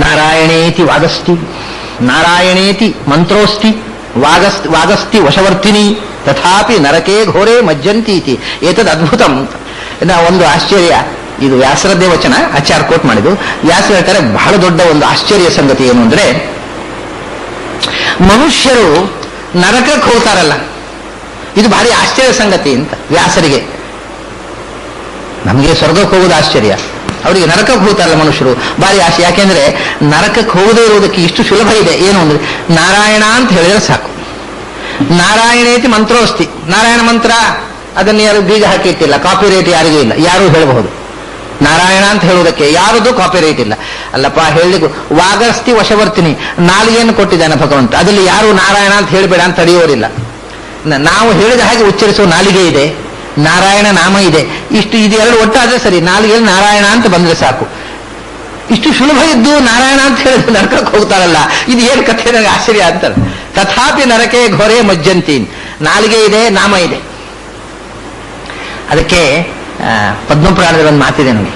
ನಾರಾಯಣೇತಿ ವಾಗಸ್ತಿ, ನಾರಾಯಣೇತಿ ಮಂತ್ರೋಸ್ತಿ, ವಾಗಸ್ತಿ ವಶವರ್ತಿನಿ, ತಥಾಪಿ ನರಕೇ ಘೋರೇ ಮಜ್ಜಂತೀತಿ ಏತದ್ ಅದ್ಭುತಂ. ಒಂದು ಆಶ್ಚರ್ಯ, ಇದು ವ್ಯಾಸರದ್ದೇ ವಚನ, ಆಚಾರ್ಯ ಕೋಟ್ ಮಾಡಿದ್ದು. ವ್ಯಾಸ ಹೇಳ್ತಾರೆ ಬಹಳ ದೊಡ್ಡ ಒಂದು ಆಶ್ಚರ್ಯ ಸಂಗತಿ ಏನು ಅಂದ್ರೆ, ಮನುಷ್ಯರು ನರಕಕ್ಕೆ ಹೋಗ್ತಾರಲ್ಲ, ಇದು ಭಾರಿ ಆಶ್ಚರ್ಯ ಸಂಗತಿ ಅಂತ ವ್ಯಾಸರಿಗೆ. ನಮಗೆ ಸ್ವರ್ಗಕ್ಕೆ ಹೋಗೋದು ಆಶ್ಚರ್ಯ, ಅವರಿಗೆ ನರಕಕ್ಕೆ ಹೋಗ್ತಾರಲ್ಲ ಮನುಷ್ಯರು ಭಾರಿ ಆಶ್ಚರ್ಯ. ಯಾಕೆಂದ್ರೆ ನರಕಕ್ಕೆ ಹೋಗದೇ ಇರುವುದಕ್ಕೆ ಇಷ್ಟು ಸುಲಭ ಇದೆ. ಏನು ಅಂದ್ರೆ ನಾರಾಯಣ ಅಂತ ಹೇಳಿದ್ರೆ ಸಾಕು. ನಾರಾಯಣೇತಿ ಮಂತ್ರೋಸ್ತಿ, ನಾರಾಯಣ ಮಂತ್ರ ಅದನ್ನು ಯಾರು ಬೀಗ ಹಾಕಿಟ್ಟಿಲ್ಲ, ಕಾಪಿ ರೈಟ್ ಯಾರಿಗೂ ಇಲ್ಲ, ಯಾರು ಹೇಳಬಹುದು. ನಾರಾಯಣ ಅಂತ ಹೇಳುವುದಕ್ಕೆ ಯಾರದು ಕಾಪಿ ರೈಟ್ ಇಲ್ಲ. ಅಲ್ಲಪ್ಪ ಹೇಳಿಗೂ ವಾಗಸ್ತಿ ವಶವರ್ತಿನಿ, ನಾಲಿಗೆಯನ್ನು ಕೊಟ್ಟಿದ್ದಾನೆ ಭಗವಂತ, ಅದರಲ್ಲಿ ಯಾರು ನಾರಾಯಣ ಅಂತ ಹೇಳಬೇಡ ಅಂತ ತಡೆಯೋರಿಲ್ಲ. ನಾವು ಹೇಳಿದ ಹಾಗೆ ಉಚ್ಚರಿಸುವ ನಾಲಿಗೆ ಇದೆ, ನಾರಾಯಣ ನಾಮ ಇದೆ, ಇಷ್ಟು ಇದೆರಡು ಒಟ್ಟಾದ್ರೆ ಸರಿ. ನಾಲಿಗೆಯಲ್ಲಿ ನಾರಾಯಣ ಅಂತ ಬಂದ್ರೆ ಸಾಕು. ಇಷ್ಟು ಸುಲಭ ಇದ್ದು ನಾರಾಯಣ ಅಂತ ಹೇಳಿದ್ರೆ ನರಕಕ್ಕೆ ಹೋಗ್ತಾರಲ್ಲ, ಇದು ಏನು ಕಥೆ, ನನಗೆ ಆಶ್ಚರ್ಯ ಅಂತಾರೆ. ತಥಾಪಿ ನರಕೆ ಘೋರೆ ಮಜ್ಜಂತೀನ್, ನಾಲಿಗೆ ಇದೆ, ನಾಮ ಇದೆ. ಅದಕ್ಕೆ ಪದ್ಮಪುರಾಣದಲ್ಲಿ ಒಂದು ಮಾತಿದೆ ನೋಡಿ,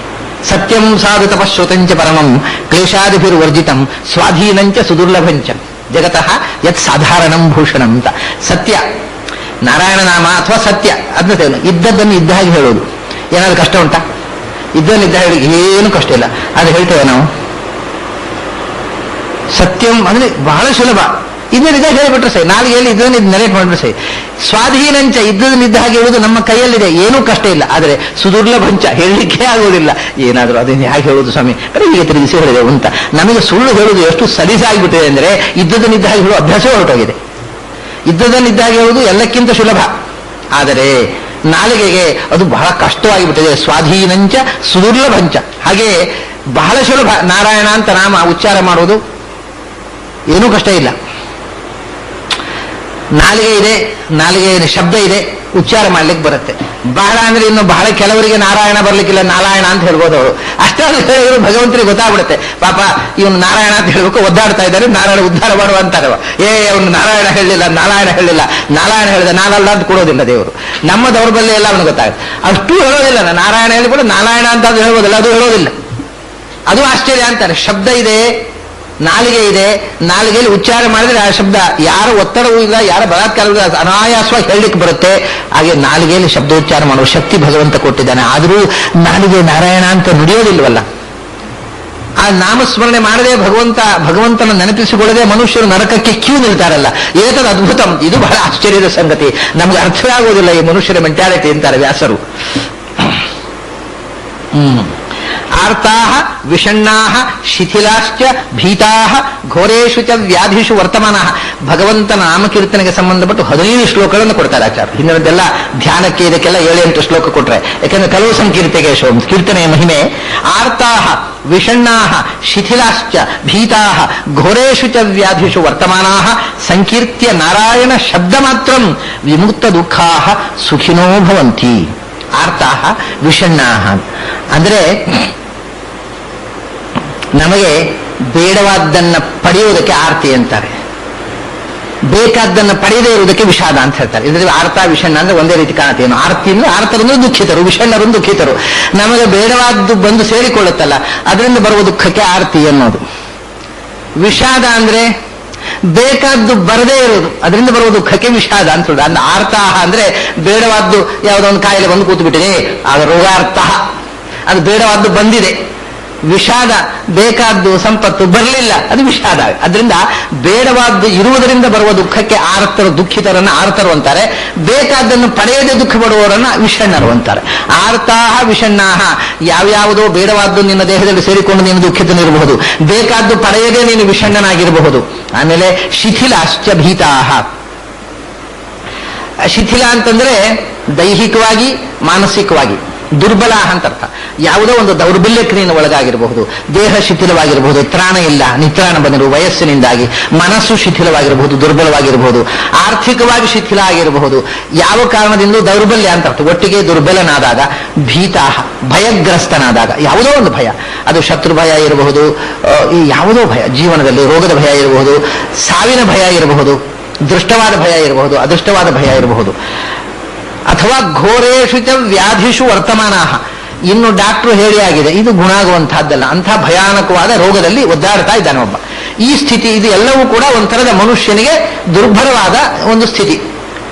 ಸತ್ಯಂ ಸಾಧು ತಪಶ್ರುತಂಚ ಪರಮಂ ಕ್ಲೇಶಾದಿಭಿರ್ವರ್ಜಿತಂ ಸ್ವಾಧೀನಂಚ ಸುದುರ್ಲಭಂಚ ಜಗತಃ ಯತ್ ಸಾಧಾರಣಂ ಭೂಷಣಂ ಅಂತ. ಸತ್ಯ, ನಾರಾಯಣ ನಾಮ ಅಥವಾ ಸತ್ಯ, ಅದನ್ನ ಇದ್ದದ್ದನ್ನು ಇದ್ದ ಹಾಗೆ ಹೇಳೋದು. ಏನಾದ್ರು ಕಷ್ಟ ಉಂಟಾ? ಇದ್ದನ್ನು ಇದ್ದ ಹೇಳಿ ಏನು ಕಷ್ಟ ಇಲ್ಲ, ಅದು ಹೇಳ್ತೇವೆ ನಾವು. ಸತ್ಯಂ ಅಂದ್ರೆ ಬಹಳ ಸುಲಭ, ಇದನ್ನಿದ್ದ ಹೇಳಿಬಿಟ್ರೆ ಸರಿ, ನಾಲಿಗೆಯಲ್ಲಿ ಇದನ್ನು ನೆರೇಟ್ ಮಾಡಿಬಿಟ್ರೆ ಸರಿ. ಸ್ವಾಧೀನಂಚ, ಇದ್ದದನ್ನಿದ್ದ ಹಾಗೆ ಹೇಳುವುದು ನಮ್ಮ ಕೈಯಲ್ಲಿದೆ, ಏನೂ ಕಷ್ಟ ಇಲ್ಲ. ಆದರೆ ಸುದುರ್ಲಭಂಚ, ಹೇಳಲಿಕ್ಕೆ ಆಗುವುದಿಲ್ಲ. ಏನಾದರೂ ಅದನ್ನು ಹೇಗೆ ಹೇಳುವುದು ಸ್ವಾಮಿ, ಹೀಗೆ ತಿರುಗಿಸಿ ಹೇಳಿದೆವು ಅಂತ. ನಮಗೆ ಸುಳ್ಳು ಹೇಳುವುದು ಎಷ್ಟು ಸಲೀಸಾಗಿಬಿಟ್ಟಿದೆ ಅಂದರೆ, ಇದ್ದದನ್ನಿದ್ದ ಹಾಗೆ ಹೇಳುವ ಅಭ್ಯಾಸವೇ ಹೊರಟೋಗಿದೆ. ಇದ್ದದನ್ನಿದ್ದ ಹಾಗೆ ಹೇಳುವುದು ಎಲ್ಲಕ್ಕಿಂತ ಸುಲಭ, ಆದರೆ ನಾಲಿಗೆಗೆ ಅದು ಬಹಳ ಕಷ್ಟವಾಗಿಬಿಟ್ಟಿದೆ. ಸ್ವಾಧೀನಂಚ ಸುದುರ್ಲಭಂಚ, ಹಾಗೆ ಬಹಳ ಸುಲಭ. ನಾರಾಯಣ ಅಂತ ನಾಮ ಉಚ್ಚಾರ ಮಾಡುವುದು ಏನೂ ಕಷ್ಟ ಇಲ್ಲ. ನಾಲಿಗೆ ಇದೆ, ನಾಲಿಗೆ ಶಬ್ದ ಇದೆ, ಉಚ್ಚಾರ ಮಾಡ್ಲಿಕ್ಕೆ ಬರುತ್ತೆ. ಬಹಳ ಅಂದ್ರೆ ಇನ್ನು ಬಹಳ ಕೆಲವರಿಗೆ ನಾರಾಯಣ ಬರ್ಲಿಕ್ಕಿಲ್ಲ, ನಾರಾಯಣ ಅಂತ ಹೇಳ್ಬೋದು ಅವರು. ಅಷ್ಟಾದ್ರೂ ಹೇಳಿದ್ರು ಭಗವಂತರಿಗೆ ಗೊತ್ತಾಗ್ಬಿಡುತ್ತೆ, ಪಾಪ ಇವನು ನಾರಾಯಣ ಅಂತ ಹೇಳ್ಬೇಕು, ಒದ್ದಾಡ್ತಾ ಇದ್ದಾರೆ, ನಾರಾಯಣ ಉದ್ಧಾರ ಮಾಡುವ ಅಂತಾರೆ. ಅವನು ನಾರಾಯಣ ಹೇಳಲಿಲ್ಲ, ನಾರಾಯಣ ಹೇಳಿಲ್ಲ, ನಾರಾಯಣ ಹೇಳಿದ ನಾನಲ್ಲ ಅಂತ ಕೊಡೋದಿಲ್ಲ ದೇವರು. ನಮ್ಮ ದೌರ್ಬಲ್ಯ ಎಲ್ಲ ಅವನಿಗೆ ಗೊತ್ತಾಗುತ್ತೆ. ಅಷ್ಟು ಹೇಳೋದಿಲ್ಲ, ನಾರಾಯಣ ಹೇಳಿಬಿಟ್ಟು ನಾರಾಯಣ ಅಂತ ಅದು ಹೇಳ್ಬೋದಿಲ್ಲ, ಅದು ಹೇಳೋದಿಲ್ಲ. ಅದು ಆಶ್ಚರ್ಯ ಅಂತಾರೆ. ಶಬ್ದ ಇದೆ, ನಾಲಿಗೆ ಇದೆ, ನಾಲಿಗೆಯಲ್ಲಿ ಉಚ್ಚಾರ ಮಾಡಿದ್ರೆ ಆ ಶಬ್ದ ಯಾರ ಒತ್ತಡವೂ ಇಲ್ಲ, ಯಾರ ಬಲಾತ್ಕಾರವೂ ಇಲ್ಲ, ಅನಾಯಾಸವಾಗಿ ಹೇಳಲಿಕ್ಕೆ ಬರುತ್ತೆ. ಹಾಗೆ ನಾಲಿಗೆಯಲ್ಲಿ ಶಬ್ದೋಚ್ಚಾರ ಮಾಡುವ ಶಕ್ತಿ ಭಗವಂತ ಕೊಟ್ಟಿದ್ದಾನೆ. ಆದರೂ ನಾಲಿಗೆ ನಾರಾಯಣ ಅಂತ ನುಡಿಯೋದಿಲ್ವಲ್ಲ. ಆ ನಾಮಸ್ಮರಣೆ ಮಾಡದೆ ಭಗವಂತನ ನೆನಪಿಸಿಕೊಳ್ಳದೆ ಮನುಷ್ಯರು ನರಕಕ್ಕೆ ಕ್ಯೂ ನಿಲ್ತಾರಲ್ಲ, ಏತದ್ ಅದ್ಭುತಂ. ಇದು ಬಹಳ ಆಶ್ಚರ್ಯದ ಸಂಗತಿ, ನಮ್ಗೆ ಅರ್ಥವೇ ಆಗುವುದಿಲ್ಲ ಈ ಮನುಷ್ಯರ ಮೆಂಟ್ಯಾಲಿಟಿ ಅಂತಾರೆ ವ್ಯಾಸರು. ಆರ್ತಾಹ ವಿಷಣ್ಣಾಹ ಶಿಥಿಲಾಶ್ಚ ಭೀತಾಹ ಘೋರೇಶು ಚ ವ್ಯಾಧಿಷು ವರ್ತಮಾನಃ. ಭಗವಂತನ ನಾಮಕೀರ್ತನೆಗೆ ಸಂಬಂಧಪಟ್ಟು 15 ಶ್ಲೋಕಗಳನ್ನು ಕೊಡ್ತಾರೆ ಆಚಾರ್ಯ. ಹಿಂದಿನದೆಲ್ಲ ಧ್ಯಾನಕ್ಕೆ ಇದಕ್ಕೆಲ್ಲ 7-8 ಶ್ಲೋಕ ಕೊಟ್ರೆ, ಯಾಕೆಂದ್ರೆ ಕೆಲವು ಸಂಕೀರ್ತೆಗೆ ಕೀರ್ತನೆಯ ಮಹಿಮೆ. ಆರ್ತಾಹ ವಿಷಣ್ಣಾಹ ಶಿಥಿಲಾಶ್ಚ ಭೀತಾಹ ಘೋರೇಶು ಚ ವ್ಯಾಧಿಷು ವರ್ತಮಾನಾಹ ಸಂಕೀರ್ತ್ಯ ನಾರಾಯಣ ಶಬ್ದ ಮಾತ್ರಂ ವಿಮುಕ್ತ ದುಃಖಾಹ ಸುಖಿನೋ ಭವಂತಿ. ಆರ್ತಾಹ ವಿಷಣ್ಣಾಹ ಅಂದ್ರೆ ನಮಗೆ ಬೇಡವಾದ್ದನ್ನು ಪಡೆಯುವುದಕ್ಕೆ ಆರ್ತಿ ಅಂತಾರೆ, ಬೇಕಾದ್ದನ್ನು ಪಡೆಯದೇ ಇರುವುದಕ್ಕೆ ವಿಷಾದ ಅಂತ ಹೇಳ್ತಾರೆ. ಇದರಲ್ಲಿ ಆರ್ತ ವಿಷಣ್ಣ ಅಂದ್ರೆ ಒಂದೇ ರೀತಿ ಕಾಣುತ್ತೆ. ಏನು ಆರ್ತಿ ಅಂದ್ರೆ ಆರ್ತರನ್ನು ದುಃಖಿತರು, ವಿಷಣ್ಣರನ್ನು ದುಃಖಿತರು. ನಮಗೆ ಬೇಡವಾದ್ದು ಬಂದು ಸೇರಿಕೊಳ್ಳುತ್ತಲ್ಲ, ಅದರಿಂದ ಬರುವ ದುಃಖಕ್ಕೆ ಆರ್ತಿ ಅನ್ನೋದು. ವಿಷಾದ ಅಂದ್ರೆ ಬೇಕಾದ್ದು ಬರದೇ ಇರೋದು, ಅದರಿಂದ ಬರುವ ದುಃಖಕ್ಕೆ ವಿಷಾದ ಅಂತ ಹೇಳುದು. ಅಂದ್ರೆ ಆರ್ತಾಹ ಅಂದ್ರೆ ಬೇಡವಾದ್ದು ಯಾವುದೋ ಒಂದು ಕಾಯಿಲೆ ಬಂದು ಕೂತು ಬಿಟ್ಟಿದೆ, ಆಗ ರೋಗಾರ್ಥಃ, ಅದು ಬೇಡವಾದ್ದು ಬಂದಿದೆ. ವಿಷಾದ ಬೇಕಾದ್ದು ಸಂಪತ್ತು ಬರಲಿಲ್ಲ, ಅದು ವಿಷಾದ. ಅದರಿಂದ ಬೇಡವಾದ್ದು ಇರುವುದರಿಂದ ಬರುವ ದುಃಖಕ್ಕೆ ದುಃಖಿತರನ್ನ ಆರ್ತರು ಅಂತಾರೆ. ಬೇಕಾದ್ದನ್ನು ಪಡೆಯದೆ ದುಃಖ ಪಡುವವರನ್ನ ವಿಷಣ್ಣರು ಅಂತಾರೆ. ಆರ್ತಾಹ ವಿಷಣ್ಣಾಹ, ಯಾವ್ಯಾವುದೋ ಬೇಡವಾದ್ದು ನಿನ್ನ ದೇಹದಲ್ಲಿ ಸೇರಿಕೊಂಡು ನೀನು ದುಃಖಿತನಿರಬಹುದು, ಬೇಕಾದ್ದು ಪಡೆಯದೆ ನೀನು ವಿಷಣ್ಣನಾಗಿರಬಹುದು. ಆಮೇಲೆ ಶಿಥಿಲಾಶ್ಚ ಭೀತಾಹ. ಶಿಥಿಲ ಅಂತಂದ್ರೆ ದೈಹಿಕವಾಗಿ ಮಾನಸಿಕವಾಗಿ ದುರ್ಬಲ ಅಂತ ಅರ್ಥ. ಯಾವುದೋ ಒಂದು ದೌರ್ಬಲ್ಯಕ್ಕೆ ನೀನು ಒಳಗಾಗಿರಬಹುದು, ದೇಹ ಶಿಥಿಲವಾಗಿರಬಹುದು, ತ್ರಾಣ ಇಲ್ಲ, ನಿತ್ರಾಣ ಬಂದಿರುವ ವಯಸ್ಸಿನಿಂದಾಗಿ ಮನಸ್ಸು ಶಿಥಿಲವಾಗಿರಬಹುದು, ದುರ್ಬಲವಾಗಿರಬಹುದು, ಆರ್ಥಿಕವಾಗಿ ಶಿಥಿಲ ಆಗಿರಬಹುದು. ಯಾವ ಕಾರಣದಿಂದ ದೌರ್ಬಲ್ಯ ಅಂತ ಅರ್ಥ. ಒಟ್ಟಿಗೆ ದುರ್ಬಲನಾದಾಗ, ಭೀತಾಹ ಭಯಗ್ರಸ್ತನಾದಾಗ, ಯಾವುದೋ ಒಂದು ಭಯ, ಅದು ಶತ್ರು ಭಯ ಇರಬಹುದು, ಯಾವುದೋ ಭಯ, ಜೀವನದಲ್ಲಿ ರೋಗದ ಭಯ ಇರಬಹುದು, ಸಾವಿನ ಭಯ ಇರಬಹುದು, ದೃಷ್ಟವಾದ ಭಯ ಇರಬಹುದು, ಅದೃಷ್ಟವಾದ ಭಯ ಇರಬಹುದು. ಅಥವಾ ಘೋರೇಶು ಚ ವ್ಯಾಧಿಷು ವರ್ತಮಾನಾಹ, ಇನ್ನು ಡಾಕ್ಟ್ರು ಹೇಳಿ ಆಗಿದೆ, ಇದು ಗುಣ ಆಗುವಂತಹದ್ದಲ್ಲ. ಅಂಥ ಭಯಾನಕವಾದ ರೋಗದಲ್ಲಿ ಒದ್ದಾಡ್ತಾ ಇದ್ದಾನೆ ಒಬ್ಬ. ಈ ಸ್ಥಿತಿ, ಇದು ಎಲ್ಲವೂ ಕೂಡ ಒಂಥರದ ಮನುಷ್ಯನಿಗೆ ದುರ್ಭರವಾದ ಒಂದು ಸ್ಥಿತಿ.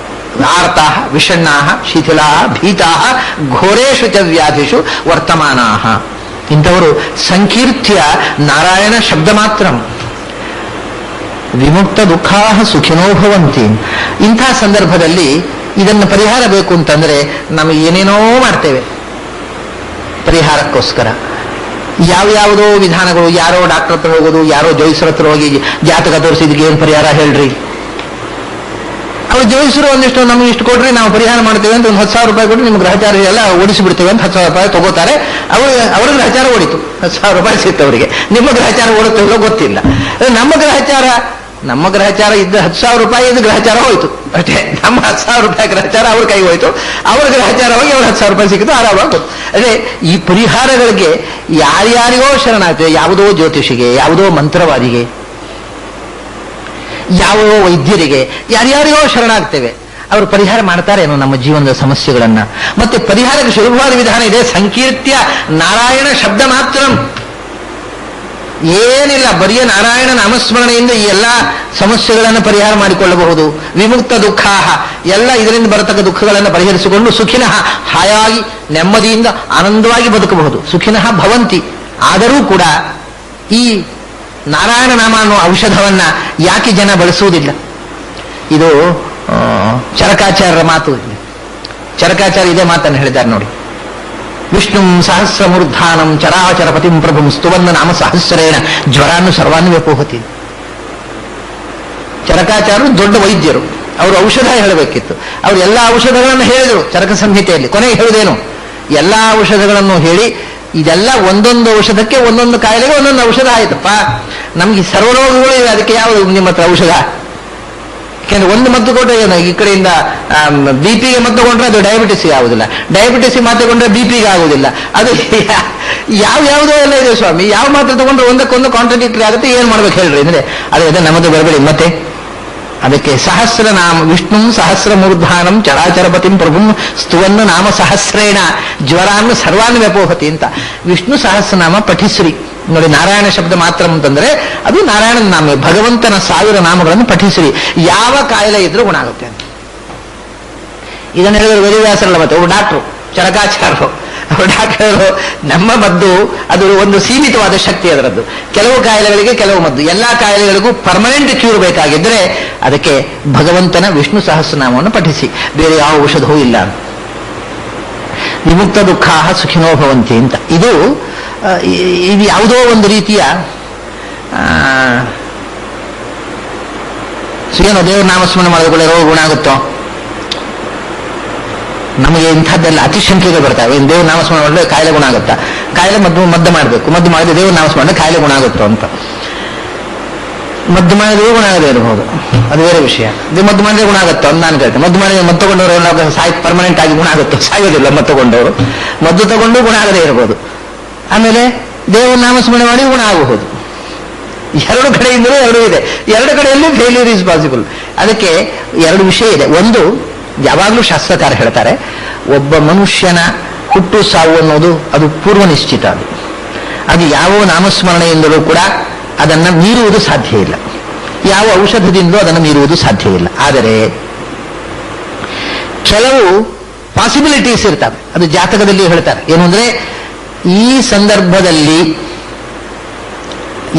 ಆರ್ತಾ ವಿಷಣ್ಣಾ ಶಿಥಿಲಾ ಭೀತಾ ಘೋರೇಶು ಚ ವ್ಯಾಧಿಷು ವರ್ತಮಾನಾ. ಇಂಥವರು ಸಂಕೀರ್ತ್ಯ ನಾರಾಯಣ ಶಬ್ದ ಮಾತ್ರ ವಿಮುಕ್ತ ದುಃಖಾ ಸುಖಿನೋ ಭವಂತಿ. ಇಂಥ ಸಂದರ್ಭದಲ್ಲಿ ಇದನ್ನು ಪರಿಹಾರ ಬೇಕು ಅಂತಂದ್ರೆ ನಮಗೆ ಏನೇನೋ ಮಾಡ್ತೇವೆ ಪರಿಹಾರಕ್ಕೋಸ್ಕರ. ಯಾವ್ಯಾವುದೋ ವಿಧಾನಗಳು, ಯಾರೋ ಡಾಕ್ಟರ್ ಹತ್ರ ಹೋಗೋದು, ಯಾರೋ ಜೋಯಿಸರ ಹತ್ರ ಹೋಗಿ ಜಾತಕ ತೋರಿಸಿದಕ್ಕೆ ಏನು ಪರಿಹಾರ ಹೇಳ್ರಿ, ಅವ್ರು ಜೋಯಿಸರು ಒಂದಿಷ್ಟು ನಮ್ಗೆ ಇಷ್ಟು ಕೊಡ್ರಿ ನಾವು ಪರಿಹಾರ ಮಾಡ್ತೇವೆ ಅಂತ ಒಂದು 10,000 ರೂಪಾಯಿ ಕೊಟ್ಟು ನಿಮ್ಗೆ ಗ್ರಹಚಾರ ಎಲ್ಲ ಓಡಿಸಿಬಿಡ್ತೇವೆ ಅಂತ 10,000 ರೂಪಾಯಿ ತಗೋತಾರೆ. ಅವ್ರ ಗ್ರಹಚಾರ ಓಡಿತು, 10,000 ರೂಪಾಯಿ ಸಿಕ್ತು ಅವರಿಗೆ. ನಿಮ್ಮ ಗ್ರಹಚಾರ ಓಡುತ್ತೋ ಗೊತ್ತಿಲ್ಲ. ನಮ್ಮ ಗ್ರಹಚಾರ ಇದ್ದ 10,000 ರೂಪಾಯಿ ಇದು ಗ್ರಹಚಾರ ಹೋಯ್ತು ಅಷ್ಟೇ. ನಮ್ಮ 10,000 ರೂಪಾಯಿ ಗ್ರಹಚಾರ ಅವ್ರ ಕೈ ಹೋಯ್ತು, ಅವ್ರ ಗ್ರಹಚಾರ ಹೋಗಿ ಅವ್ರ 10,000 ರೂಪಾಯಿ ಸಿಕ್ಕಿತು, ಆರಾಮಾಗಿ. ಅದೇ ಈ ಪರಿಹಾರಗಳಿಗೆ ಯಾರ್ಯಾರಿಗೋ ಶರಣಾಗ್ತೇವೆ, ಯಾವುದೋ ಜ್ಯೋತಿಷಿಗೆ, ಯಾವುದೋ ಮಂತ್ರವಾದಿಗೆ, ಯಾವ ವೈದ್ಯರಿಗೆ, ಯಾರ್ಯಾರಿಗೋ ಶರಣಾಗ್ತೇವೆ. ಅವರು ಪರಿಹಾರ ಮಾಡ್ತಾರೇನೋ ನಮ್ಮ ಜೀವನದ ಸಮಸ್ಯೆಗಳನ್ನ. ಮತ್ತೆ ಪರಿಹಾರಕ್ಕೆ ಸುಲಭವಾದ ವಿಧಾನ ಇದೆ. ಸಂಕೀರ್ತ್ಯ ನಾರಾಯಣ ಶಬ್ದ ಮಾತ್ರ, ಏನಿಲ್ಲ, ಬರಿಯ ನಾರಾಯಣ ನಾಮಸ್ಮರಣೆಯಿಂದ ಈ ಎಲ್ಲ ಸಮಸ್ಯೆಗಳನ್ನು ಪರಿಹಾರ ಮಾಡಿಕೊಳ್ಳಬಹುದು. ವಿಮುಕ್ತ ದುಃಖಾ, ಎಲ್ಲ ಇದರಿಂದ ಬರತಕ್ಕ ದುಃಖಗಳನ್ನು ಪರಿಹರಿಸಿಕೊಂಡು ಸುಖಿನಃ, ಹಾಯಾಗಿ ನೆಮ್ಮದಿಯಿಂದ ಆನಂದವಾಗಿ ಬದುಕಬಹುದು. ಸುಖಿನಃ ಭವಂತಿ. ಆದರೂ ಕೂಡ ಈ ನಾರಾಯಣ ನಾಮ ಅನ್ನೋ ಔಷಧವನ್ನ ಯಾಕೆ ಜನ ಬಳಸುವುದಿಲ್ಲ? ಇದು ಚರಕಾಚಾರ್ಯರ ಮಾತು. ಚರಕಾಚಾರ್ಯ ಇದೇ ಮಾತನ್ನು ಹೇಳಿದ್ದಾರೆ ನೋಡಿ. ವಿಷ್ಣುಂ ಸಹಸ್ರಮೂರ್ಧಾನಂ ಚರಾಚರಪತಿಂ ಪ್ರಭುಂ ಸ್ತುವನ್ನ ನಾಮ ಸಹಸ್ರೇಣ ಜ್ವರಾನ್ನು ಸರ್ವಾನ್ನು ವ್ಯಪೋಹತಿ. ಚರಕಾಚಾರ್ಯರು ದೊಡ್ಡ ವೈದ್ಯರು, ಅವರು ಔಷಧ ಹೇಳಬೇಕಿತ್ತು. ಅವರು ಎಲ್ಲ ಔಷಧಗಳನ್ನು ಹೇಳಿದರು ಚರಕ ಸಂಹಿತೆಯಲ್ಲಿ. ಕೊನೆಗೆ ಹೇಳುವುದೇನು? ಎಲ್ಲ ಔಷಧಗಳನ್ನು ಹೇಳಿ, ಇದೆಲ್ಲ ಒಂದೊಂದು ಔಷಧಕ್ಕೆ ಒಂದೊಂದು ಕಾಯಿಲೆಗೆ ಒಂದೊಂದು ಔಷಧ ಆಯ್ತಪ್ಪ. ನಮ್ಗೆ ಸರ್ವರೋಗಗಳು ಇವೆ, ಅದಕ್ಕೆ ಯಾವುದು ನಿಮ್ಮ ಹತ್ರ ಔಷಧ? ಯಾಕೆಂದ್ರೆ ಒಂದು ಮದ್ದು ಕೊಟ್ಟರೆ ಏನು, ಈ ಕಡೆಯಿಂದ BP ಗೆ ಮದ್ದು ಕೊಂಡ್ರೆ ಅದು ಡಯಾಬಿಟಿಸ್ಗೆ ಆಗುದಿಲ್ಲ, ಡಯಾಬಿಟಿಸ್ ಮಾತ್ರೆ ಕೊಂಡ್ರೆ BP ಗೆ ಆಗುದಿಲ್ಲ. ಅದು ಯಾವ್ಯಾವುದೋ ಎಲ್ಲ ಇದೆ ಸ್ವಾಮಿ. ಯಾವ ಮಾತ್ರೆ ತಗೊಂಡ್ರೆ ಒಂದಕ್ಕೊಂದು ಕಾಂಟ್ರಡಿಕ್ಟರಿ ಆಗುತ್ತೆ. ಏನ್ ಮಾಡ್ಬೇಕು ಹೇಳ್ರಿ ಅಂದ್ರೆ ಅದೇ ನಮ್ಮದು ಬರಬೇಡಿ. ಮತ್ತೆ ಅದಕ್ಕೆ ಸಹಸ್ರನಾಮ ವಿಷ್ಣು ಸಹಸ್ರಮೂರ್ಧಾನಂ ಚರಾಚರಪತಿಂ ಪ್ರಭುಂ ಸ್ತುವನ್ನು ನಾಮ ಸಹಸ್ರೇಣ ಜ್ವರಾನ್ನು ಸರ್ವಾನ್ನು ವ್ಯಪೋಹತಿ ಅಂತ ವಿಷ್ಣು ಸಹಸ್ರನಾಮ ಪಠಿಸ್ರಿ. ನೋಡಿ, ನಾರಾಯಣ ಶಬ್ದ ಮಾತ್ರ ಅಂತಂದ್ರೆ ಅದು ನಾರಾಯಣನ ನಾಮ, ಭಗವಂತನ 1000 ನಾಮಗಳನ್ನು ಪಠಿಸ್ರಿ. ಯಾವ ಕಾಯಿಲೆ ಇದ್ರೂ ಗುಣ ಆಗುತ್ತೆ ಅಂತ. ಇದನ್ನು ಹೇಳಿದ್ರೆ ವೇದವ್ಯಾಸರಲ್ಲ, ಮತ್ತೆ ಒಬ್ಬ ಡಾಕ್ಟ್ರು ಚರಕಾಚಾರ್ಯರು, ಡಾಕ್ಟರು ನಮ್ಮ ಮದ್ದು ಅದು ಒಂದು ಸೀಮಿತವಾದ ಶಕ್ತಿ ಅದರದ್ದು. ಕೆಲವು ಕಾಯಿಲೆಗಳಿಗೆ ಕೆಲವು ಮದ್ದು, ಎಲ್ಲ ಕಾಯಿಲೆಗಳಿಗೂ ಪರ್ಮನೆಂಟ್ ಕ್ಯೂರ್ ಬೇಕಾಗಿದ್ದರೆ ಅದಕ್ಕೆ ಭಗವಂತನ ವಿಷ್ಣು ಸಹಸ್ರನಾಮವನ್ನು ಪಠಿಸಿ, ಬೇರೆ ಯಾವ ಔಷಧವೂ ಇಲ್ಲ. ವಿಮುಕ್ತ ದುಃಖಾ ಸುಖಿನೋ ಭವಂತಿ ಅಂತ. ಇದು ಯಾವುದೋ ಒಂದು ರೀತಿಯ ಏನೋ ದೇವರ ನಾಮಸ್ಮರಣೆ ಮಾಡಿದ್ರೆ ರೋಗ ಗುಣ ಆಗುತ್ತೋ? ನಮಗೆ ಇಂಥದ್ದೆಲ್ಲ ಅತಿಶಂಕೆಗಳು ಬರ್ತಾವೆ. ದೇವ್ರ ನಾಮಸ್ಮರಣೆ ಮಾಡಿದ್ರೆ ಕಾಯಿಲೆ ಗುಣ ಆಗುತ್ತಾ? ಕಾಯಿಲೆ ಮದ್ದು ಮಾಡಬೇಕು, ಮದ್ದು ಮಾಡಿದ್ರೆ ದೇವ್ರ ನಾಮಸ್ಮರಣೆ ಕಾಯಿಲೆ ಗುಣ ಆಗುತ್ತೋ ಅಂತ. ಮದ್ದು ಮಾಡಿದ್ರೆ ಗುಣ ಆಗದೆ ಇರಬಹುದು, ಅದು ಬೇರೆ ವಿಷಯ. ಮದ್ದು ಮಾಡಿದ್ರೆ ಗುಣ ಆಗುತ್ತೋ ಅಂತ ನಾನು ಕೇಳ್ತೇನೆ. ಮದ್ದು ಮಾಡಿದ್ರೆ ಮದ್ದು ತಗೊಂಡವರು ಪರ್ಮನೆಂಟ್ ಆಗಿ ಗುಣ ಆಗುತ್ತೋ? ಸಾಯೋದಿಲ್ಲ. ಮದ್ದು ತಗೊಂಡವರು ಮದ್ದು ತಗೊಂಡು ಗುಣ ಆಗದೆ ಇರಬಹುದು. ಆಮೇಲೆ ದೇವ್ರ ನಾಮಸ್ಮರಣೆ ಮಾಡಿ ಗುಣ ಆಗಬಹುದು. ಎರಡು ಕಡೆಯಿಂದಲೂ ಎರಡೂ ಇದೆ. ಎರಡು ಕಡೆಯಲ್ಲೂ ಫೇಲ್ಯೂರ್ ಈಸ್ ಪಾಸಿಬಲ್. ಅದಕ್ಕೆ ಎರಡು ವಿಷಯ ಇದೆ. ಒಂದು, ಯಾವಾಗಲೂ ಶಾಸ್ತ್ರಕಾರ ಹೇಳ್ತಾರೆ, ಒಬ್ಬ ಮನುಷ್ಯನ ಹುಟ್ಟು ಸಾವು ಅನ್ನೋದು ಅದು ಪೂರ್ವ ನಿಶ್ಚಿತ. ಅದು ಯಾವ ನಾಮಸ್ಮರಣೆಯಿಂದಲೂ ಕೂಡ ಅದನ್ನು ಮೀರುವುದು ಸಾಧ್ಯ ಇಲ್ಲ. ಯಾವ ಔಷಧದಿಂದಲೂ ಅದನ್ನು ಮೀರುವುದು ಸಾಧ್ಯ ಇಲ್ಲ. ಆದರೆ ಕೆಲವು ಪಾಸಿಬಿಲಿಟೀಸ್ ಇರ್ತವೆ. ಅದು ಜಾತಕದಲ್ಲಿ ಹೇಳ್ತಾರೆ. ಏನು ಅಂದ್ರೆ, ಈ ಸಂದರ್ಭದಲ್ಲಿ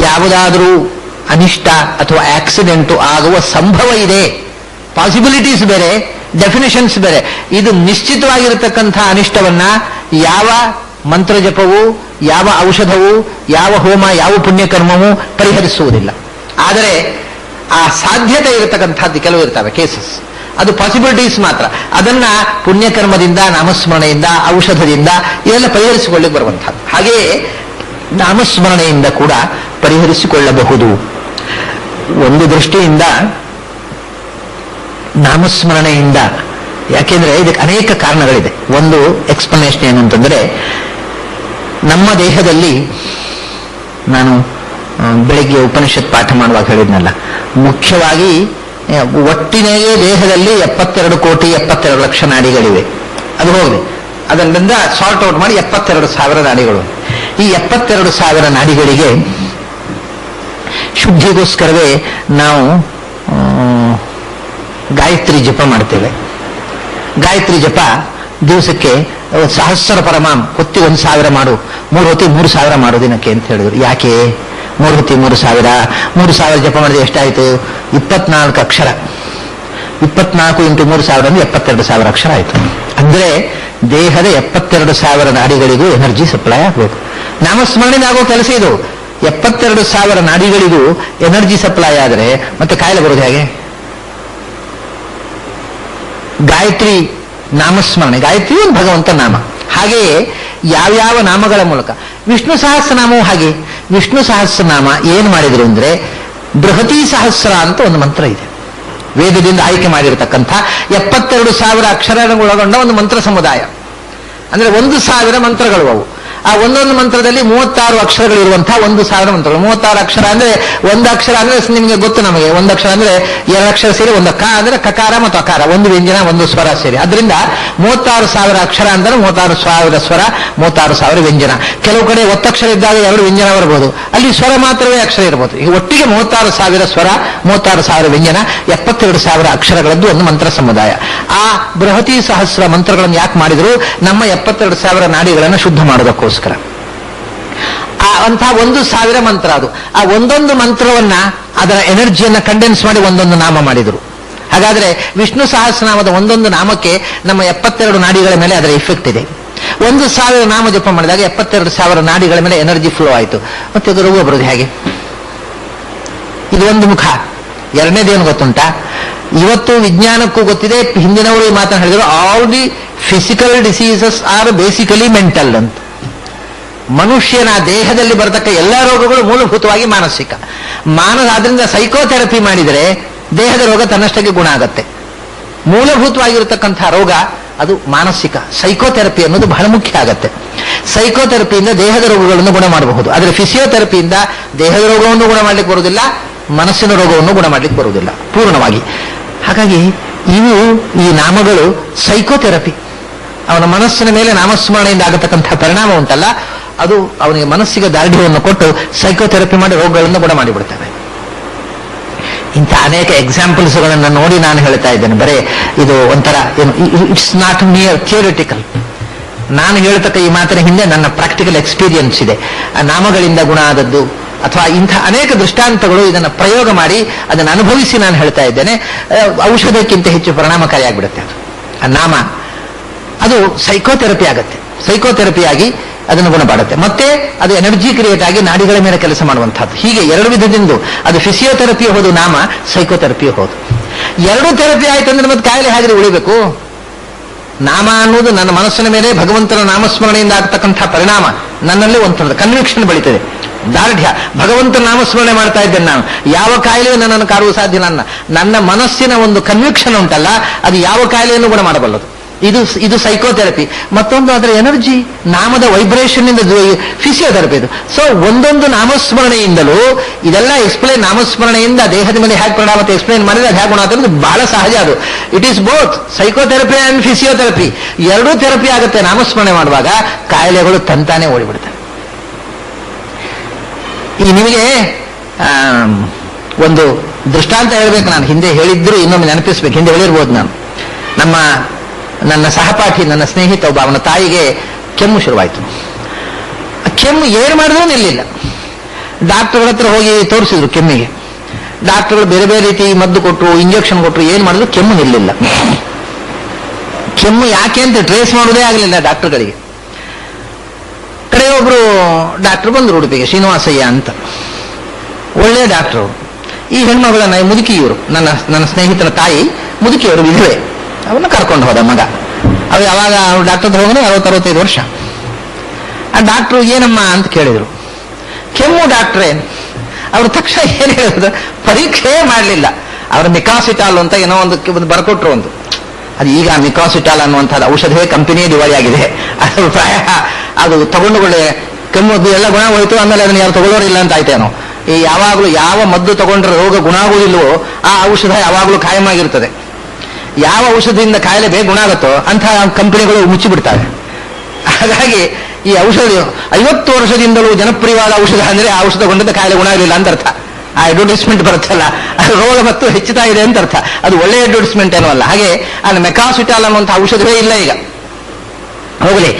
ಯಾವುದಾದರೂ ಅನಿಷ್ಟ ಅಥವಾ ಆಕ್ಸಿಡೆಂಟು ಆಗುವ ಸಂಭವ ಇದೆ. ಪಾಸಿಬಿಲಿಟೀಸ್ ಬೇರೆ, ಡೆಫಿನೇಷನ್ಸ್ ಬೇರೆ. ಇದು ನಿಶ್ಚಿತವಾಗಿರತಕ್ಕಂಥ ಅನಿಷ್ಟವನ್ನ ಯಾವ ಮಂತ್ರ ಜಪವು, ಯಾವ ಔಷಧವು, ಯಾವ ಹೋಮ, ಯಾವ ಪುಣ್ಯಕರ್ಮವೂ ಪರಿಹರಿಸುವುದಿಲ್ಲ. ಆದರೆ ಆ ಸಾಧ್ಯತೆ ಇರತಕ್ಕಂಥದ್ದು ಕೆಲವು ಇರ್ತವೆ ಕೇಸಸ್, ಅದು ಪಾಸಿಬಿಲಿಟೀಸ್ ಮಾತ್ರ. ಅದನ್ನ ಪುಣ್ಯಕರ್ಮದಿಂದ, ನಾಮಸ್ಮರಣೆಯಿಂದ, ಔಷಧದಿಂದ ಇದೆಲ್ಲ ಪರಿಹರಿಸಿಕೊಳ್ಳಿಕ್ಕೆ ಬರುವಂಥದ್ದು. ಹಾಗೆಯೇ ನಾಮಸ್ಮರಣೆಯಿಂದ ಕೂಡ ಪರಿಹರಿಸಿಕೊಳ್ಳಬಹುದು. ಒಂದು ದೃಷ್ಟಿಯಿಂದ ನಾಮಸ್ಮರಣೆಯಿಂದ, ಯಾಕೆಂದ್ರೆ ಇದಕ್ಕೆ ಅನೇಕ ಕಾರಣಗಳಿದೆ. ಒಂದು ಎಕ್ಸ್ಪ್ಲನೇಷನ್ ಏನು ಅಂತಂದ್ರೆ, ನಮ್ಮ ದೇಹದಲ್ಲಿ, ನಾನು ಬೆಳಿಗ್ಗೆ ಉಪನಿಷತ್ ಪಾಠ ಮಾಡುವಾಗ ಹೇಳಿದ್ನಲ್ಲ, ಮುಖ್ಯವಾಗಿ ಒಟ್ಟಿನೆಯೇ ದೇಹದಲ್ಲಿ 72 ಕೋಟಿ 72 ಲಕ್ಷ ನಾಡಿಗಳಿವೆ. ಅದು ಹೋಗಲಿ, ಅದರಿಂದ ಸಾರ್ಟ್ ಔಟ್ ಮಾಡಿ 72,000 ನಾಡಿಗಳು. ಈ 72,000 ನಾಡಿಗಳಿಗೆ ಶುದ್ಧಿಗೋಸ್ಕರವೇ ನಾವು ಗಾಯತ್ರಿ ಜಪ ಮಾಡ್ತೇವೆ. ಗಾಯತ್ರಿ ಜಪ ದಿವಸಕ್ಕೆ 1000 ಪರಮಾಂ ಹೊತ್ತಿ 1,000 ಮಾಡು, 3 ಹೊತ್ತಿ 3,000 ಮಾಡು ದಿನಕ್ಕೆ ಅಂತ ಹೇಳಿದ್ರು. ಯಾಕೆ 3 ಹೊತ್ತಿ 3,000? 3,000 ಜಪ ಮಾಡಿದ್ರೆ ಎಷ್ಟಾಯಿತು? 24 ಅಕ್ಷರ. 24 × 3,000 ಅಂದ್ರೆ 72,000 ಅಕ್ಷರ ಆಯಿತು. ಅಂದ್ರೆ ದೇಹದ 72,000 ನಾಡಿಗಳಿಗೂ ಎನರ್ಜಿ ಸಪ್ಲೈ ಆಗಬೇಕು. ನಾಮಸ್ಮರಣೆಯಿಂದ ಆಗೋ ಕೆಲಸ ಇದು. 72,000 ನಾಡಿಗಳಿಗೂ ಎನರ್ಜಿ ಸಪ್ಲೈ ಆದರೆ ಮತ್ತೆ ಕಾಯಿಲೆ ಬರೋದು ಹೇಗೆ? ಗಾಯತ್ರಿ ನಾಮಸ್ಮರಣೆ, ಗಾಯತ್ರಿ ಒಂದು ಭಗವಂತ ನಾಮ. ಹಾಗೆಯೇ ಯಾವ್ಯಾವ ನಾಮಗಳ ಮೂಲಕ ವಿಷ್ಣು ಸಹಸ್ರನಾಮವೂ ಹಾಗೆ. ವಿಷ್ಣು ಸಹಸ್ರನಾಮ ಏನು ಮಾಡಿದ್ರು ಅಂದ್ರೆ ಬೃಹತಿ ಸಹಸ್ರ ಅಂತ ಒಂದು ಮಂತ್ರ ಇದೆ. ವೇದದಿಂದ ಆಯ್ಕೆ ಮಾಡಿರತಕ್ಕಂಥ 72,000 ಅಕ್ಷರಗಳೊಳಗೊಂಡ ಒಂದು ಮಂತ್ರ ಸಮುದಾಯ. ಅಂದ್ರೆ 1,000 ಮಂತ್ರಗಳು ಅವು. ಆ ಒಂದೊಂದು ಮಂತ್ರದಲ್ಲಿ 36 ಅಕ್ಷರಗಳಿರುವಂತಹ 1,000 ಮಂತ್ರಗಳು. 36 ಅಕ್ಷರ ಅಂದ್ರೆ ಒಂದು ಅಕ್ಷರ ಅಂದ್ರೆ ನಿಮಗೆ ಗೊತ್ತು, ನಮಗೆ ಒಂದು ಅಕ್ಷರ ಅಂದ್ರೆ 2 ಅಕ್ಷರ ಸೇರಿ ಒಂದು ಕ ಅಂದ್ರೆ ಕಕಾರ ಮತ್ತು ಅಕಾರ, ಒಂದು ವ್ಯಂಜನ ಒಂದು ಸ್ವರ ಸೇರಿ. ಅದರಿಂದ 36,000 ಅಕ್ಷರ ಅಂದ್ರೆ 36,000 ಸ್ವರ, 36,000 ವ್ಯಂಜನ. ಕೆಲವು ಕಡೆ ಒತ್ತಕ್ಷರ ಇದ್ದಾಗ 2 ವ್ಯಂಜನ ಬರಬಹುದು, ಅಲ್ಲಿ ಸ್ವರ ಮಾತ್ರವೇ ಅಕ್ಷರ ಇರಬಹುದು. ಈಗ ಒಟ್ಟಿಗೆ 36,000 ಸ್ವರ, 36,000 ವ್ಯಂಜನ, 72,000 ಅಕ್ಷರಗಳದ್ದು ಒಂದು ಮಂತ್ರ ಸಮುದಾಯ. ಆ ಬೃಹತಿ ಸಹಸ್ರ ಮಂತ್ರಗಳನ್ನು ಯಾಕೆ ಮಾಡಿದ್ರು? ನಮ್ಮ 72,000 ನಾಡಿಗಳನ್ನು ಶುದ್ಧ ಮಾಡೋದಕ್ಕೋಸ್ಕರ. ಅಂತಹ 1,000 ಮಂತ್ರ ಅದು. ಆ ಒಂದೊಂದು ಮಂತ್ರವನ್ನ ಅದರ ಎನರ್ಜಿಯನ್ನ ಕಂಡೆನ್ಸ್ ಮಾಡಿ ಒಂದೊಂದು ನಾಮ ಮಾಡಿದರು. ಹಾಗಾದ್ರೆ ವಿಷ್ಣು ಸಹಸ್ರನಾಮದ ಒಂದೊಂದು ನಾಮಕ್ಕೆ ನಮ್ಮ 72 ನಾಡಿಗಳ ಮೇಲೆ ಅದರ ಇಫೆಕ್ಟ್ ಇದೆ. 1,000 ನಾಮ ಜಪ ಮಾಡಿದಾಗ 72,000 ನಾಡಿಗಳ ಮೇಲೆ ಎನರ್ಜಿ ಫ್ಲೋ ಆಯಿತು. ಮತ್ತೆ ಅದು ರೋಗ ಬರೋದು ಹೇಗೆ? ಇದು ಒಂದು ಮುಖ. ಎರಡನೇದೇನು ಗೊತ್ತುಂಟಾ? ಇವತ್ತು ವಿಜ್ಞಾನಕ್ಕೂ ಗೊತ್ತಿದೆ, ಹಿಂದಿನವರು ಈ ಮಾತನ್ನು ಹೇಳಿದರು, all the physical diseases are basically mental ಅಂತ. ಮನುಷ್ಯನ ದೇಹದಲ್ಲಿ ಬರತಕ್ಕ ಎಲ್ಲ ರೋಗಗಳು ಮೂಲಭೂತವಾಗಿ ಮಾನಸಿಕ. ಆದ್ರಿಂದ ಸೈಕೋಥೆರಪಿ ಮಾಡಿದರೆ ದೇಹದ ರೋಗ ತನ್ನಷ್ಟಕ್ಕೆ ಗುಣ ಆಗತ್ತೆ. ಮೂಲಭೂತವಾಗಿರತಕ್ಕಂಥ ರೋಗ ಅದು ಮಾನಸಿಕ. ಸೈಕೋಥೆರಪಿ ಅನ್ನೋದು ಬಹಳ ಮುಖ್ಯ ಆಗತ್ತೆ. ಸೈಕೋಥೆರಪಿಯಿಂದ ದೇಹದ ರೋಗಗಳನ್ನು ಗುಣ ಮಾಡಬಹುದು, ಆದರೆ ಫಿಸಿಯೋಥೆರಪಿಯಿಂದ ದೇಹದ ರೋಗವನ್ನು ಗುಣ ಮಾಡಲಿಕ್ಕೆ ಬರುವುದಿಲ್ಲ, ಮನಸ್ಸಿನ ರೋಗವನ್ನು ಗುಣ ಮಾಡಲಿಕ್ಕೆ ಬರುವುದಿಲ್ಲ ಪೂರ್ಣವಾಗಿ. ಹಾಗಾಗಿ ಈ ನಾಮಗಳು ಸೈಕೋಥೆರಪಿ. ಅವನ ಮನಸ್ಸಿನ ಮೇಲೆ ನಾಮಸ್ಮರಣೆಯಿಂದ ಆಗತಕ್ಕಂಥ ಪರಿಣಾಮ ಉಂಟಲ್ಲ, ಅದು ಅವನಿಗೆ ಮನಸ್ಸಿಗೆ ದಾರ್ಢ್ಯವನ್ನು ಕೊಟ್ಟು ಸೈಕೋಥೆರಪಿ ಮಾಡಿ ರೋಗಗಳನ್ನು ಗುಣ ಮಾಡಿಬಿಡ್ತವೆ. ಇಂಥ ಅನೇಕ ಎಕ್ಸಾಂಪಲ್ಸ್ಗಳನ್ನು ನೋಡಿ ನಾನು ಹೇಳ್ತಾ ಇದ್ದೇನೆ. ಬರೇ ಇದು ಒಂಥರ ಏನು, ಇಟ್ಸ್ ನಾಟ್ ನಿಯರ್ ಥಿಯರಿಟಿಕಲ್. ನಾನು ಹೇಳ್ತಕ್ಕ ಈ ಮಾತಿನ ಹಿಂದೆ ನನ್ನ ಪ್ರಾಕ್ಟಿಕಲ್ ಎಕ್ಸ್ಪೀರಿಯನ್ಸ್ ಇದೆ. ಆ ನಾಮಗಳಿಂದ ಗುಣ ಆದದ್ದು ಅಥವಾ ಇಂಥ ಅನೇಕ ದೃಷ್ಟಾಂತಗಳು, ಇದನ್ನು ಪ್ರಯೋಗ ಮಾಡಿ ಅದನ್ನು ಅನುಭವಿಸಿ ನಾನು ಹೇಳ್ತಾ ಇದ್ದೇನೆ. ಔಷಧಕ್ಕಿಂತ ಹೆಚ್ಚು ಪರಿಣಾಮಕಾರಿಯಾಗಿಬಿಡುತ್ತೆ ಅದು. ಆ ನಾಮ ಅದು ಸೈಕೋಥೆರಪಿ ಆಗತ್ತೆ. ಸೈಕೋಥೆರಪಿಯಾಗಿ ಅದನ್ನು ಗುಣಪಡುತ್ತೆ. ಮತ್ತೆ ಅದು ಎನರ್ಜಿ ಕ್ರಿಯೇಟ್ ಆಗಿ ನಾಡಿಗಳ ಮೇಲೆ ಕೆಲಸ ಮಾಡುವಂಥದ್ದು. ಹೀಗೆ 2 ವಿಧದಿಂದ ಅದು ಫಿಸಿಯೋಥೆರಪಿ ಹೋದು, ನಾಮ ಸೈಕೋಥೆರಪಿ ಹೋದು. 2 ಥೆರಪಿ ಆಯ್ತು ಅಂದ್ರೆ ಮತ್ತೆ ಕಾಯಿಲೆ ಹಾಗೆ ಉಳಿಬೇಕು. ನಾಮ ಅನ್ನೋದು ನನ್ನ ಮನಸ್ಸಿನ ಮೇಲೆ ಭಗವಂತನ ನಾಮಸ್ಮರಣೆಯಿಂದ ಆಗ್ತಕ್ಕಂಥ ಪರಿಣಾಮ ನನ್ನಲ್ಲಿ ಒಂಥರದ ಕನ್ವಿಕ್ಷನ್ ಬೆಳೀತದೆ, ದಾರ್ಢ್ಯ. ಭಗವಂತನ ನಾಮಸ್ಮರಣೆ ಮಾಡ್ತಾ ಇದ್ದೇನೆ ನಾನು, ಯಾವ ಕಾಯಿಲೆಯೂ ನನ್ನನ್ನು ಕಾಡುವ ಸಾಧ್ಯ. ನನ್ನ ಮನಸ್ಸಿನ ಒಂದು ಕನ್ವಿಕ್ಷನ್ ಉಂಟಲ್ಲ, ಅದು ಯಾವ ಕಾಯಿಲೆಯನ್ನು ಗುಣ ಮಾಡಬಲ್ಲದು. ಇದು ಸೈಕೋಥೆರಪಿ. ಮತ್ತೊಂದು ಅದರ ಎನರ್ಜಿ, ನಾಮದ ವೈಬ್ರೇಷನ್ ಇಂದ ಫಿಸಿಯೋಥೆರಪಿ ಇದು. ಸೊ ಒಂದೊಂದು ನಾಮಸ್ಮರಣೆಯಿಂದಲೂ ಇದೆಲ್ಲ ಎಕ್ಸ್ಪ್ಲೈನ್, ನಾಮಸ್ಮರಣೆಯಿಂದ ದೇಹದ ಮೇಲೆ ಹೇಗೆ ಪರಿಣಾಮ ಎಕ್ಸ್ಪ್ಲೈನ್ ಮಾಡಿದ್ರೆ ಅದು ಹೇಗೆ ಗುಣ ಆಗ್ತದೆ ಬಹಳ ಸಹಜ. ಅದು it is both psychotherapy and physiotherapy. 2 therapy ಆಗುತ್ತೆ ನಾಮಸ್ಮರಣೆ ಮಾಡುವಾಗ. ಕಾಯಿಲೆಗಳು ತಂತಾನೆ ಓಡಿಬಿಡ್ತವೆ. ಈ ನಿಮಗೆ ಒಂದು ದೃಷ್ಟಾಂತ ಹೇಳ್ಬೇಕು. ನಾನು ಹಿಂದೆ ಹೇಳಿದ್ರು, ಇನ್ನೊಮ್ಮೆ ನೆನಪಿಸ್ಬೇಕು. ಹಿಂದೆ ಹೇಳಿರ್ಬೋದು ನಾನು. ನನ್ನ ಸಹಪಾಠಿ, ನನ್ನ ಸ್ನೇಹಿತ ಒಬ್ಬ, ಅವನ ತಾಯಿಗೆ ಕೆಮ್ಮು ಶುರುವಾಯಿತು. ಕೆಮ್ಮು ಏನು ಮಾಡಿದ್ರೂ ನಿಲ್ಲಿಲ್ಲ. ಡಾಕ್ಟರ್ಗಳ ಹತ್ರ ಹೋಗಿ ತೋರಿಸಿದ್ರು ಕೆಮ್ಮಿಗೆ. ಡಾಕ್ಟರ್ಗಳು ಬೇರೆ ಬೇರೆ ರೀತಿ ಮದ್ದು ಕೊಟ್ಟರು, ಇಂಜೆಕ್ಷನ್ ಕೊಟ್ಟರು, ಏನು ಮಾಡಿದ್ರು ಕೆಮ್ಮು ನಿಲ್ಲಿಲ್ಲ. ಕೆಮ್ಮು ಯಾಕೆ ಅಂತ ಟ್ರೇಸ್ ಮಾಡೋದೇ ಆಗಲಿಲ್ಲ ಡಾಕ್ಟರ್ಗಳಿಗೆ. ಕಡೆ ಒಬ್ರು ಡಾಕ್ಟರ್ ಬಂದರು ಉಡುಪಿಗೆ, ಶ್ರೀನಿವಾಸಯ್ಯ ಅಂತ, ಒಳ್ಳೆಯ ಡಾಕ್ಟರ್. ಈ ಹೆಣ್ಮಗಳನ್ನ ಮುದುಕಿಯವರು, ನನ್ನ ಸ್ನೇಹಿತನ ತಾಯಿ ಮುದುಕಿಯವರು, ವಿಧವೆ. ಅವನ್ನ ಕರ್ಕೊಂಡು ಹೋದ ಮಗ. ಅವು ಯಾವಾಗ ಅವ್ರು ಡಾಕ್ಟರ್ ಹೋಗೋಣ 60-65 ವರ್ಷ. ಆ ಡಾಕ್ಟ್ರು ಏನಮ್ಮ ಅಂತ ಕೇಳಿದ್ರು. ಕೆಮ್ಮು ಡಾಕ್ಟ್ರೇ. ಅವ್ರ ತಕ್ಷಣ ಏನು ಹೇಳಿದ್ರು, ಪರೀಕ್ಷೆ ಮಾಡಲಿಲ್ಲ. ಅವ್ರ ಮಿಕಾಸಿಟಾಲ್ ಅಂತ ಏನೋ ಒಂದು ಬರ್ಕೊಟ್ರು. ಅದು ಈಗ ಮಿಕಾಸಿಟಾಲ್ ಅನ್ನುವಂಥದ್ದು ಔಷಧವೇ ಕಂಪನಿಯೇ ದಿವಾಳಿ ಆಗಿದೆ. ಅದು ಪ್ರಾಯ ಅದು ತಗೊಂಡುಕೊಳ್ಳೆ ಕೆಮ್ಮು ಎಲ್ಲ ಗುಣ ಹೋಯ್ತು, ಆಮೇಲೆ ಅದನ್ನು ಯಾರು ತಗೊಳ್ಳೋರಿಲ್ಲ ಅಂತ ಆಯ್ತೇನೋ. ಈ ಯಾವಾಗಲೂ ಯಾವ ಮದ್ದು ತಗೊಂಡ್ರೆ ರೋಗ ಗುಣ ಆಗುವುದಿಲ್ವೋ ಆ ಔಷಧ ಯಾವಾಗಲೂ ಕಾಯಮಾಗಿರ್ತದೆ. ಯಾವ ಔಷಧಿಯಿಂದ ಕಾಯಿಲೆ ಬೇಗ ಗುಣ ಆಗುತ್ತೋ ಅಂತಹ ಕಂಪನಿಗಳು ಮುಚ್ಚಿಬಿಡ್ತಾರೆ. ಹಾಗಾಗಿ ಈ ಔಷಧ 50 ವರ್ಷದಿಂದಲೂ ಜನಪ್ರಿಯವಾದ ಔಷಧ ಅಂದ್ರೆ ಆ ಔಷಧ ಕೊಂಡದ ಕಾಯಿಲೆ ಗುಣ ಆಗಲಿಲ್ಲ ಅಂತ ಅರ್ಥ. ಆ ಅಡ್ವರ್ಟೈಸ್ಮೆಂಟ್ ಬರುತ್ತಲ್ಲ, ಅದು ರೋಗ ಮತ್ತು ಹೆಚ್ಚುತ್ತಾ ಇದೆ ಅಂತ ಅರ್ಥ. ಅದು ಒಳ್ಳೆಯ ಅಡ್ವರ್ಟೈಸ್ಮೆಂಟ್ ಏನೋ ಅಲ್ಲ. ಹಾಗೆ ಅಲ್ಲಿ ಮೆಕಾಸಿಟಾಲ್ ಅನ್ನುವಂಥ ಔಷಧವೇ ಇಲ್ಲ ಈಗ. ಹೋಗಲಿ,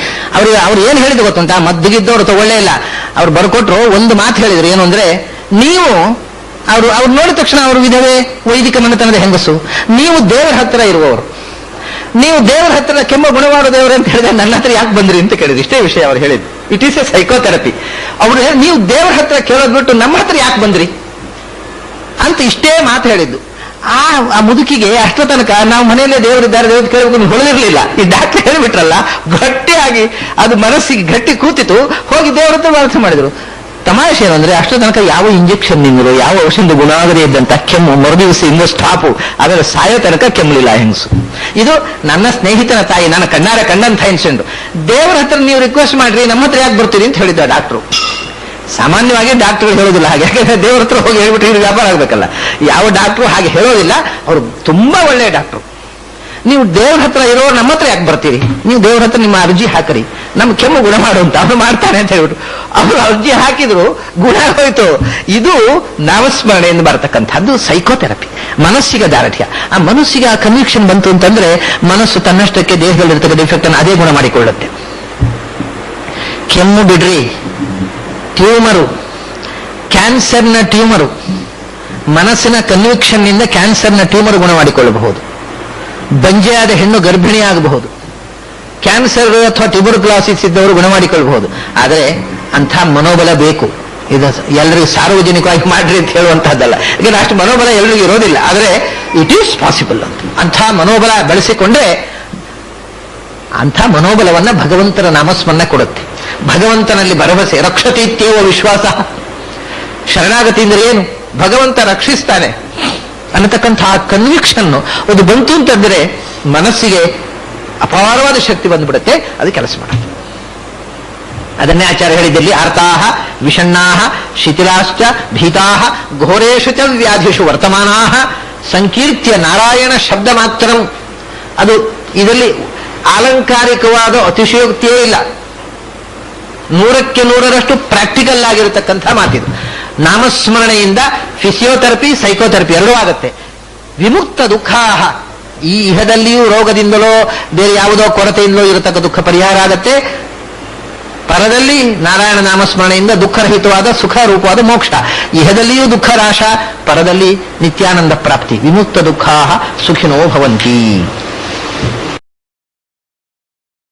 ಅವ್ರು ಏನು ಹೇಳಿದ್ರು ಗೊತ್ತುಂಟ, ಮದ್ದಿಗಿದ್ದವ್ರು ತಗೊಳ್ಳೇ ಇಲ್ಲ. ಅವ್ರು ಬರ್ಕೊಟ್ರು ಒಂದು ಮಾತು ಹೇಳಿದ್ರು, ಏನು ಅಂದ್ರೆ, ನೀವು ಅವ್ರು ನೋಡಿದ ತಕ್ಷಣ ಅವರು ವಿಧವೇ ವೈದಿಕ ಮನೆತನದ ಹೆಂಗಸು, ನೀವು ದೇವರ ಹತ್ರ ಇರುವವರು, ನೀವು ದೇವರ ಹತ್ರ ಕೆಮ್ಮ ಗುಣವಾಡೋ ದೇವರು ಅಂತ ಹೇಳಿದ್ರೆ ನನ್ನ ಹತ್ರ ಯಾಕೆ ಬಂದ್ರಿ ಅಂತ ಕೇಳಿದ್ರು. ಇಷ್ಟೇ ವಿಷಯ ಅವ್ರು ಹೇಳಿದ್ರು. It is A psychotherapy. ಅವರು ನೀವು ದೇವರ ಹತ್ರ ಕೇಳೋದ್ ಬಿಟ್ಟು ನಮ್ಮ ಹತ್ರ ಯಾಕೆ ಬಂದ್ರಿ ಅಂತ ಇಷ್ಟೇ ಮಾತು ಹೇಳಿದ್ದು. ಆ ಮುದುಕಿಗೆ ಅಷ್ಟೋ ತನಕ ನಾವು ಮನೆಯಲ್ಲೇ ದೇವರಿದ್ದಾರೆ ದೇವ್ರ ಕೇಳಬೇಕು ಹೊಳೆದಿರ್ಲಿಲ್ಲ. ಈ ಡಾಕ್ಟರ್ ಹೇಳಿಬಿಟ್ರಲ್ಲ, ಗಟ್ಟಿಯಾಗಿ ಅದು ಮನಸ್ಸಿಗೆ ಗಟ್ಟಿ ಕೂತಿತು. ಹೋಗಿ ದೇವರ ಹತ್ರ ಪ್ರಾರ್ಥನೆ ಮಾಡಿದ್ರು. ತಮಾಷೆ ಏನು ಅಂದ್ರೆ, ಅಷ್ಟೋ ತನಕ ಯಾವ ಇಂಜೆಕ್ಷನ್ ನಿಂದರು, ಯಾವ ಔಷಧ ಗುಣಾಗರಿ ಇದ್ದಂತ ಕೆಮ್ಮು ಮರುದಿವಸ ಇನ್ನೂ ಸ್ಟಾಪು, ಆಮೇಲೆ ಸಾಯೋ ತನಕ ಕೆಮ್ಮಲಿಲ್ಲ ಹೆಂಗಸು. ಇದು ನನ್ನ ಸ್ನೇಹಿತನ ತಾಯಿ, ನನ್ನ ಕಣ್ಣಾರ ಕಂಡಂತ ಹೆಂಗಸಂಡು. ದೇವರ ಹತ್ರ ನೀವು ರಿಕ್ವೆಸ್ಟ್ ಮಾಡ್ರಿ, ನಮ್ಮ ಹತ್ರ ಯಾಕೆ ಬರ್ತೀರಿ ಅಂತ ಹೇಳಿದ್ದ ಡಾಕ್ಟ್ರು. ಸಾಮಾನ್ಯವಾಗಿ ಡಾಕ್ಟರ್ಗಳು ಹೇಳೋದಿಲ್ಲ ಹಾಗೆ, ಯಾಕಂದ್ರೆ ದೇವರ ಹತ್ರ ಹೋಗಿ ಹೇಳ್ಬಿಟ್ಟು ಇದು ವ್ಯಾಪಾರ ಆಗ್ಬೇಕಲ್ಲ. ಯಾವ ಡಾಕ್ಟ್ರು ಹಾಗೆ ಹೇಳೋದಿಲ್ಲ. ಅವರು ತುಂಬಾ ಒಳ್ಳೆಯ ಡಾಕ್ಟ್ರು. ನೀವು ದೇವ್ರ ಹತ್ರ ಇರೋರು ನಮ್ಮ ಹತ್ರ ಯಾಕೆ ಬರ್ತೀರಿ, ನೀವು ದೇವ್ರ ಹತ್ರ ನಿಮ್ಮ ಅರ್ಜಿ ಹಾಕರಿ, ನಮ್ಮ ಕೆಮ್ಮು ಗುಣ ಮಾಡುವಂತ ಅವ್ರು ಮಾಡ್ತಾನೆ ಅಂತ ಹೇಳ್ಬಿಟ್ಟು ಅವರು ಅರ್ಜಿ ಹಾಕಿದ್ರು, ಗುಣ ಹೋಯ್ತು. ಇದು ನಾಮಸ್ಮರಣೆಯಿಂದ ಬರತಕ್ಕಂಥದ್ದು ಸೈಕೋಥೆರಪಿ, ಮನಸ್ಸಿಗೆ ದಾರಢ್ಯ. ಆ ಮನಸ್ಸಿಗೆ ಆ ಕನ್ವಿಕ್ಷನ್ ಬಂತು ಅಂತಂದ್ರೆ ಮನಸ್ಸು ತನ್ನಷ್ಟಕ್ಕೆ ದೇಹದಲ್ಲಿರ್ತಕ್ಕಂಥ ಡಿಫೆಕ್ಟ್ ಅನ್ನು ಅದೇ ಗುಣ ಮಾಡಿಕೊಳ್ಳುತ್ತೆ. ಕೆಮ್ಮು ಬಿಡ್ರಿ, ಟ್ಯೂಮರು, ಕ್ಯಾನ್ಸರ್ನ ಟ್ಯೂಮರು, ಮನಸ್ಸಿನ ಕನ್ವಿಕ್ಷನ್ ನಿಂದ ಕ್ಯಾನ್ಸರ್ನ ಟ್ಯೂಮರ್ ಗುಣ ಮಾಡಿಕೊಳ್ಳಬಹುದು. ಬಂಜೆಯಾದ ಹೆಣ್ಣು ಗರ್ಭಿಣಿ ಆಗಬಹುದು. ಕ್ಯಾನ್ಸರ್ ಅಥವಾ ಟ್ಯೂಬರ್ಕ್ಯುಲೋಸಿಸ್ ಇದ್ದವರು ಗುಣ ಮಾಡಿಕೊಳ್ಳಬಹುದು. ಆದರೆ ಅಂಥ ಮನೋಬಲ ಬೇಕು. ಇದು ಎಲ್ಲರಿಗೂ ಸಾರ್ವಜನಿಕವಾಗಿ ಮಾಡ್ರಿ ಅಂತ ಹೇಳುವಂತಹದ್ದಲ್ಲ. ಯಾಕಂದ್ರೆ ಅಷ್ಟು ಮನೋಬಲ ಎಲ್ಲರಿಗೂ ಇರೋದಿಲ್ಲ. ಆದರೆ ಇಟ್ ಈಸ್ ಪಾಸಿಬಲ್ ಅಂತ ಅಂಥ ಮನೋಬಲ ಬೆಳೆಸಿಕೊಂಡ್ರೆ ಅಂಥ ಮನೋಬಲವನ್ನ ಭಗವಂತನ ನಾಮಸ್ಮರಣ ಕೊಡುತ್ತೆ. ಭಗವಂತನಲ್ಲಿ ಭರವಸೆ, ರಕ್ಷತೀತ್ಯೇವ ವಿಶ್ವಾಸ. ಶರಣಾಗತಿ ಅಂದ್ರೆ ಏನು? ಭಗವಂತ ರಕ್ಷಿಸ್ತಾನೆ ಅನ್ನತಕ್ಕಂಥ ಕನ್ವಿಕ್ಷನ್ ಅದು ಬಂತು ಅಂತಂದ್ರೆ ಮನಸ್ಸಿಗೆ ಅಪಾರವಾದ ಶಕ್ತಿ ಬಂದ್ಬಿಡುತ್ತೆ, ಅದು ಕೆಲಸ ಮಾಡುತ್ತೆ. ಅದನ್ನೇ ಆಚಾರ್ಯ ಹೇಳಿದ್ದಲ್ಲಿ, ಆರ್ತಾಹ ವಿಷಣ್ಣಾಹ ಶಿಥಿಲಾಶ್ಚ ಭೀತಾಹ ಘೋರೇಶು ಚ ವ್ಯಾಧಿಷು ವರ್ತಮಾನಾಹ ಸಂಕೀರ್ತ್ಯ ನಾರಾಯಣ ಶಬ್ದ ಮಾತ್ರ. ಅದು ಇದರಲ್ಲಿ ಆಲಂಕಾರಿಕವಾದ ಅತಿಶಯೋಕ್ತಿಯೇ ಇಲ್ಲ. 100ಕ್ಕೆ 100ರಷ್ಟು ಪ್ರಾಕ್ಟಿಕಲ್ ಆಗಿರತಕ್ಕಂಥ ಮಾತಿದು. ನಾಮಸ್ಮರಣೆಯಿಂದ ಫಿಸಿಯೋಥೆರಪಿ, ಸೈಕೋಥೆರಪಿ ಎರಡೂ ಆಗುತ್ತೆ. ವಿಮುಕ್ತ ದುಃಖಾಹ, ಈ ಇಹದಲ್ಲಿಯೂ ರೋಗದಿಂದಲೋ ಬೇರೆ ಯಾವುದೋ ಕೊರತೆಯಿಂದಲೋ ಇರತಕ್ಕ ದುಃಖ ಪರಿಹಾರ ಆಗತ್ತೆ. ಪರದಲ್ಲಿ ನಾರಾಯಣ ನಾಮಸ್ಮರಣೆಯಿಂದ ದುಃಖರಹಿತವಾದ ಸುಖ ರೂಪವಾದ ಮೋಕ್ಷ. ಇಹದಲ್ಲಿಯೂ ದುಃಖ ನಾಶ, ಪರದಲ್ಲಿ ನಿತ್ಯಾನಂದ ಪ್ರಾಪ್ತಿ. ವಿಮುಕ್ತ ದುಃಖಾಹ ಸುಖಿನೋ ಭವಂತಿ.